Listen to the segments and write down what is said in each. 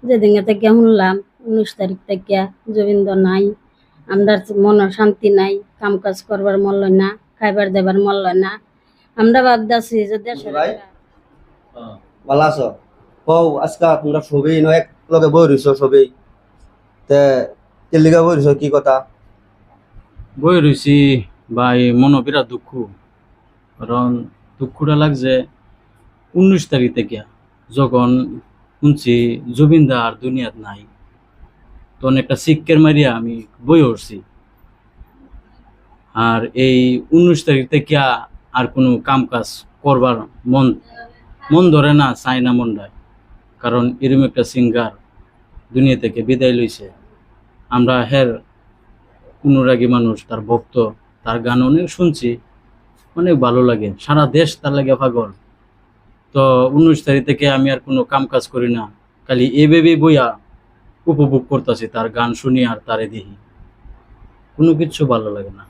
যেদিন থেকে শুনলাম 19 তারিখ থেকে জবিন্দ নাই, আমরা মনে শান্তি নাই, কাম কাজ করবার মন লয় না, খাইবার দেবার মন লয় না। আমরা ভাবতেছি যে দেশের ভাই ভালো আছো? কও আজকা তোমরা সবই ন এক লগে বই রইছো সবই তে কেলিগা বই রইছো কি কথা? বই রয়েছি ভাই, মনে বিরাট দুঃখ। কারণ দুঃখটা লাগছে 19 তারিখ থেকে যখন শুনছি জুবিনদা আর দুনিয়াত নাই, তখন একটা শিক্ষের মারিয়া আমি বই উঠছি। আর এই 19 তারিখ থেকে আর কোনো কাম কাজ করবার মন মন ধরে না, চাই না মনটায়। কারণ এরকম একটা সিঙ্গার দুনিয়া থেকে বিদায় লইছে। আমরা হের অনুরাগী মানুষ, তার ভক্ত, তার গান অনেক শুনছি, অনেক ভালো লাগে, সারা দেশ তার লাগে পাগল। তো 19 তারিখ থেকে আমি আর কোনো কাম কাজ করি না, খালি এভাবে বইয়া উপভোগ করতেছি, তার গান শুনি আর তারে দেখি, কোনো কিছু ভালো লাগে না।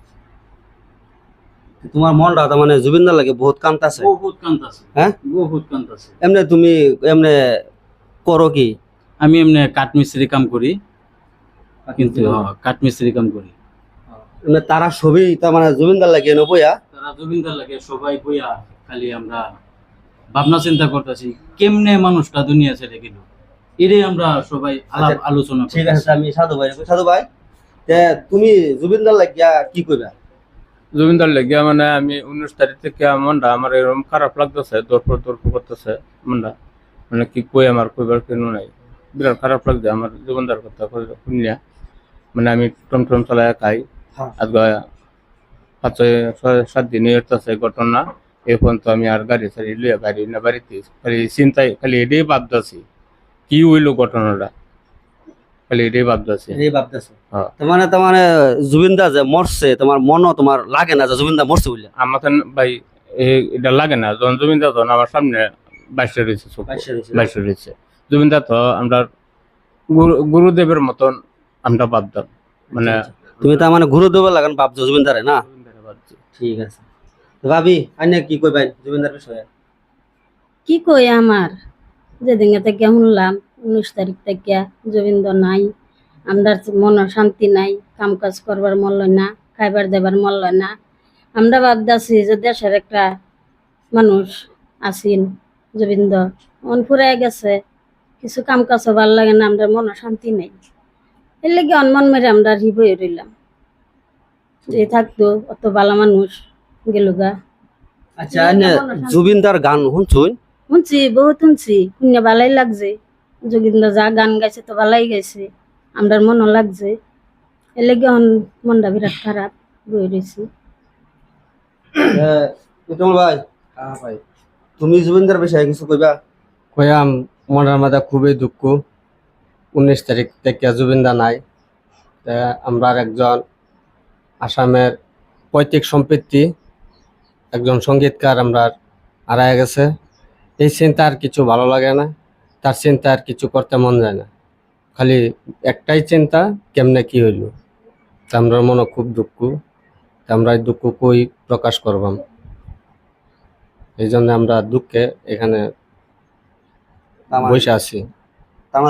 তোমার মনটা তার মানে জুবিনদার লাগে বহুত কান্তাছে। বহুত কান্দাছে, হ্যাঁ বহুত কান্দাছে। এমনি তুমি এমনি করো কি? আমি এমনি কাঠমিস্ত্রি কাম করি, কিন্তু কাঠমিস্ত্রি কাম করি। এমনি তারা সবই তার মানে জুবিনদার লাগে ন বইয়া। তারা জুবিনদার লাগে সবাই বইয়া, খালি আমরা ভাবনা চিন্তা করতেছি কেমনে মানুষটা দুনিয়া ছেড়ে গেল, এটাই আমরা সবাই আলাপ আলোচনা ঠিক আছে, আমি সাধু ভাই সাধু ভাই তে তুমি জুবিনদার লাগিয়া কি কইবা? জমিদার লেগিয়া মানে আমি 19 তারিখ থেকে মনটা আমার এরকম খারাপ লাগতেছে, দরপ করতেছে মনটা। মানে কি কই আমার কইবার কেন নাই, বিরাট খারাপ লাগছে আমার জমিদার কথা শুনিয়া। মানে আমি টমটম চালায় খাই, হ্যাঁ। আজ 5-6-7 দিন হইতেছে ঘটনা। এখন তো আমি আর গাড়ি ছাড়ি লিয়া গাড়ি না বাড়িতে, খালি চিন্তাই, খালি এটাই ভাবতেছি কি হইলো ঘটনাটা, খালি এটাই ভাবতেছি। এই ভাবতেছো হ্যাঁ। তার মানে জুবিনদা যে মরছে তোমার মনও তোমার লাগে না যে জুবিনদা মরছে বলে? আমার ভাই এটা লাগে না, যখন জমিদার তখন আমার সামনে বাইশে রয়েছে, বাইশে রয়েছে জমিদার তো আমরা গুরুদেবের মতন আমরা ভাবতাম। মানে তুমি তার মানে গুরুদেবের লাগান ভাবছো জুবিনদারে না? জমিদারে ভাবছি। ঠিক আছে, তো ভাবি আইনে কি কইবেন জুবিনদার বিষয়ে? কি কই আমার, যেদিন থেকে শুনলাম 19 তারিখ থেকে জবিন্দ নাই, আমরা মনে শান্তি নাই, কাম কাজ করবার মন লয় না, খাইবার দেবার মন লয় না। আমরা ভাবতেছি যে দেশের একটা মানুষ আছেন জবিন্দ, মন ফুরাই গেছে, কিছু কাম কাজও ভাল লাগে না, আমরা মনে শান্তি নেই। এর লেগে অনমন মেরে আমরা হয়ে রইলাম, যে থাকতো অত ভালো মানুষ গেলুগা। আচ্ছা আইনে জুবিনদার গান শুনছুন? শুনছি, বহুত শুনছি, শুনে ভালাই লাগছে। যোগিন্দ যা গান গাইছে তো ভালাই গাইছে, আমরা মনও লাগছে। এর লেগে মনটা বিরাট খারাপ বই রয়েছি। বিটল ভাই, হ্যাঁ ভাই, তুমি জুবিনদার বিষয়ে কিছু কইবা? কয়াম মনের মাঝে খুবই দুঃখ। 19 তারিখ থেকে জুবিনদা নাই। তা আমরা একজন আসামের পৈতৃক সম্পত্তি একজন সঙ্গীতকার আমরা হারায় গেছে। এই চিন্তা আর কিছু ভালো লাগে না, তার চিন্তা আর কিছু করতে মন যায় না, খালি একটাই চিন্তা কেমনে কি হইল। তা আমরা মনে খুব দুঃখ, তা আমরা এই দুঃখ কই প্রকাশ করবাম, এই জন্য আমরা দুঃখে এখানে বসে আছি।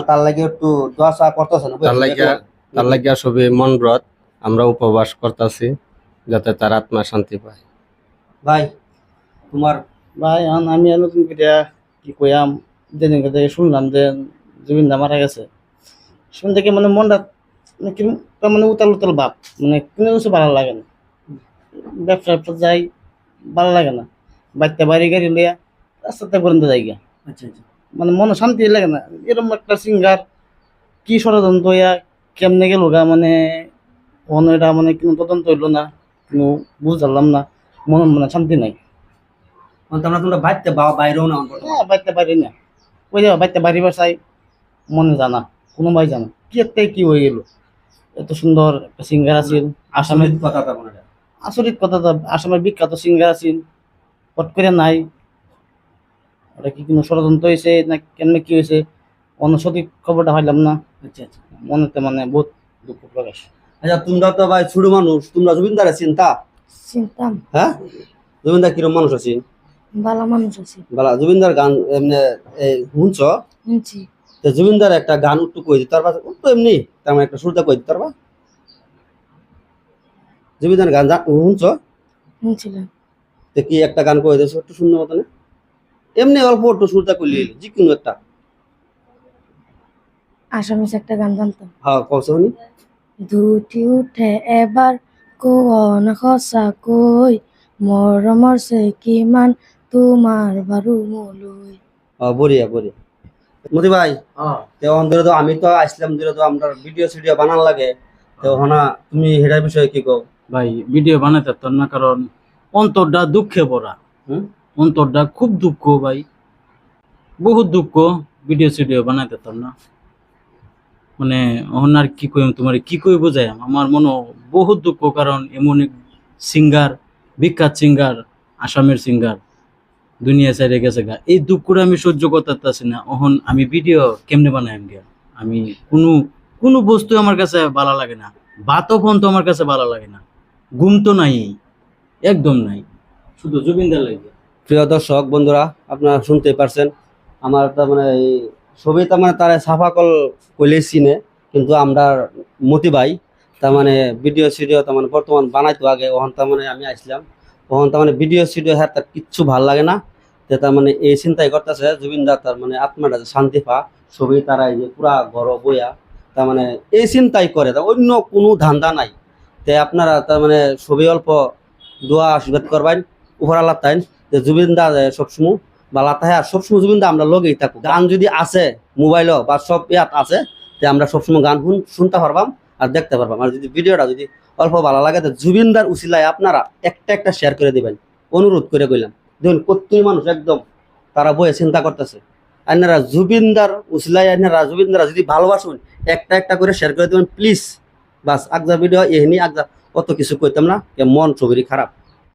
তার লাগে একটু দোয়া চা করতেছে না? তার লাগিয়া সবই মন ব্রত আমরা উপবাস করতেছি যাতে তার আত্মা শান্তি পায়। ভাই তোমার? ভাই আমি নতুন করে কি কইয়াম, যেদিন থেকে শুনলাম যে জুবিনদা মারা গেছে, শুন থেকে মানে মনটা মানে কিরকম মানে উতাল উতাল ভাব, মানে কোনো কিছু ভালো লাগে না। ব্যবসা যাই ভালো লাগে না, বাচ্চা বাড়ি গাড়ি লইয়া রাস্তাতে পর্যন্ত যাই গিয়া, আচ্ছা আচ্ছা, মানে মনে শান্তি লাগে না। এরকম একটা সিঙ্গার কি ষড়যন্ত্র হইয়া কেমনে গেল গা, মানে এটা মানে কোনো তদন্ত হইলো না, কোনো বুঝলাম না, মনে মানে শান্তি নাই। তোমরা বাইতে বাইরেও না? হ্যাঁ, বাইতে পারি না, ওই যাওয়া বাইতে বাড়ি বাসাই মনে জানা, কোনো ভাই জানা কি একটা কি হয়ে গেল। এত সুন্দর একটা সিঙ্গার আছেন আসামের, কথা তার মানে আসরিত কথা তো, আসামের বিখ্যাত সিঙ্গার আছেন, পট করে নাই। ওটা কি কোনো ষড়যন্ত্র হয়েছে না কেমনে কি হয়েছে, অন্য সঠিক খবরটা পাইলাম না। আচ্ছা আচ্ছা, মনেতে মানে বহুত দুঃখ প্রকাশ। আচ্ছা তোমরা তো ভাই ছোট মানুষ, তোমরা জুবিনদারে চিন্তা? চিন্তাম, হ্যাঁ, জুবিনদার কিরম মানুষ আছেন? ভালো মানুষ আছে, বালা জুবিনদার গান এমনি শুনছ? শুনছি। তো জুবিনদার একটা গান একটু কই দিতে পারবা? একটু এমনি তার মানে একটা শুরুতে কই দিতে পারবা? জুবিনদার গান শুনছো? শুনছিলাম। তো কি একটা গান কই দিয়েছো একটু সুন্দর মতন? এমনি অল্প একটু শুরুতে কইলি যে কোনো একটা। আসামিস একটা গান জানতাম। হ্যাঁ কওছো উনি। দুটি উঠে এবাৰ কোন সঁচাকৈ মৰমৰ চে কিমান তোমাৰ বাৰু মোলৈ। বঢ়িয়া বঢ়িয়া। মতি ভাই তেমন ধরে তো আমি তো আসলাম ধরে তো আমরা ভিডিও সিডিও বানান লাগে তো হনা তুমি হেটার বিষয়ে কি কও? ভাই ভিডিও বানাতে পারতাম না, কারণ অন্তরটা দুঃখে ভরা। হুম? অন্তরটা খুব দুঃখ ভাই, বহুত দুঃখ। ভিডিও সিডিও বানাতে পারতাম না, মানে এখন আর কি কইম তোমার, কি কই বোঝাই আমার মনে বহুত দুঃখ। কারণ এমন এক সিঙ্গার, বিখ্যাত সিঙ্গার, আসামের সিঙ্গার দুনিয়া ছেড়ে গেছে গা। এই দুঃখটা আমি সহ্য করতে পারতেছি না। এখন আমি ভিডিও কেমনে বানাই গিয়া? আমি কোনো কোনো বস্তু আমার কাছে ভালো লাগে না। ভাতও ফোন তো আমার কাছে ভালো লাগে না। ঘুম তো নাই, একদম নাই, শুধু জুবিনদার লাগে। প্রিয় দর্শক বন্ধুরা, আপনারা শুনতে পারছেন আমার তার মানে এই ছবি তার মানে তারা সাফাকল কইলে চিনে, কিন্তু আমরা মতি ভাই তার মানে ভিডিও সিডিও তার মানে বর্তমান বানাইতো আগে, ওখান তার মানে আমি আসলাম ওখান তার মানে ভিডিও সিডিও হ্যাঁ তার কিচ্ছু ভাল লাগে না। তো তার মানে এই চিন্তাই করতেছে জুবিনদার তার মানে আত্মাটা যে শান্তি পা, ছবি তারা এই যে পুরা ঘর বইয়া তার মানে এই চিন্তাই করে, তা অন্য কোনো ধান্দা নাই। তে আপনারা তার মানে ছবি অল্প দোয়া আশীর্বাদ করবেন উপর আল্লাহ তাই যে জুবিনদা সবসময় বালা তাহে আর সবসময় জুবিনদা আমরা লগেই থাকবো। গান যদি আছে মোবাইলও বা সব ইয়াত আছে তে আমরা সবসময় গান শুনতে পারবাম আর দেখতে পারবাম। আর যদি ভিডিওটা যদি অল্প ভালো লাগে তো জুবিনদার উসিলায় আপনারা একটা একটা শেয়ার করে দিবেন, অনুরোধ করে কইলাম। দেখুন কতই মানুষ একদম তারা বয়ে চিন্তা করতেছে, আপনারা জুবিনদার উসিলায় আপনারা জুবিনদারা যদি ভালোবাসুন একটা একটা করে শেয়ার করে দেবেন প্লিজ। বাস আগজা ভিডিও এহনি আগজা অত কিছু কইতাম না, মন ছবিরই খারাপ।